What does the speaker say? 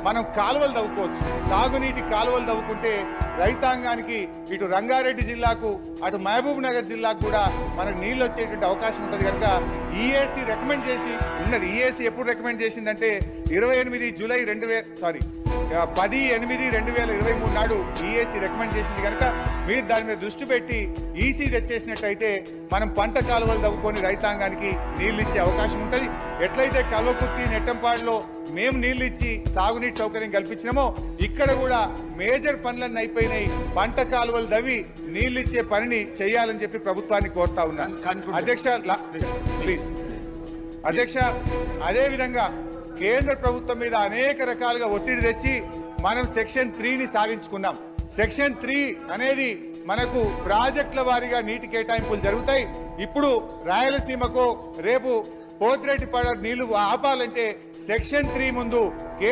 మనం కాలువలు తవ్వుకోవచ్చు. సాగునీటి కాలువలు తవ్వుకుంటే రైతాంగానికి ఇటు రంగారెడ్డి జిల్లాకు అటు మహబూబ్ నగర్ జిల్లాకు కూడా మనకు నీళ్ళు వచ్చేటువంటి అవకాశం ఉంటుంది. కనుక ఈఏసీ రికమెండ్ చేసి ఉన్నది. ఈఏసీ ఎప్పుడు రికమెండ్ చేసిందంటే 28 జూలై 10/8/2023 నాడు ఈఏసీ రికమెండ్ చేసింది. కనుక మీరు దాని మీద దృష్టి పెట్టి ఈసీ తెచ్చేసినట్టయితే మనం పంట కాలువలు తవ్వుకొని రైతాంగానికి నీళ్లు ఇచ్చే అవకాశం ఉంటుంది. ఎట్లయితే కల్వకుర్తి నెట్టంపాడులో మేము నీళ్లు ఇచ్చి సాగునీటి సౌకర్యం కల్పించినామో ఇక్కడ కూడా మేజర్ పనులన్నీ అయిపోయినాయి. పంట కాలువలు తవ్వి నీళ్లు ఇచ్చే పనిని చేయాలని చెప్పి ప్రభుత్వాన్ని కోరుతా ఉన్నాను. అధ్యక్ష ప్లీజ్ అధ్యక్ష, అదే విధంగా కేంద్ర ప్రభుత్వం మీద అనేక రకాలుగా ఒత్తిడి తెచ్చి మనం సెక్షన్ 3ని సాధించుకున్నాం. సెక్షన్ 3 అనేది మనకు ప్రాజెక్టుల వారీగా నీటి కేటాయింపులు జరుగుతాయి. ఇప్పుడు రాయలసీమకు రేపు పోతిరెడ్డిపాడు నీళ్లు ఆపాలంటే సెక్షన్ 3 ముందు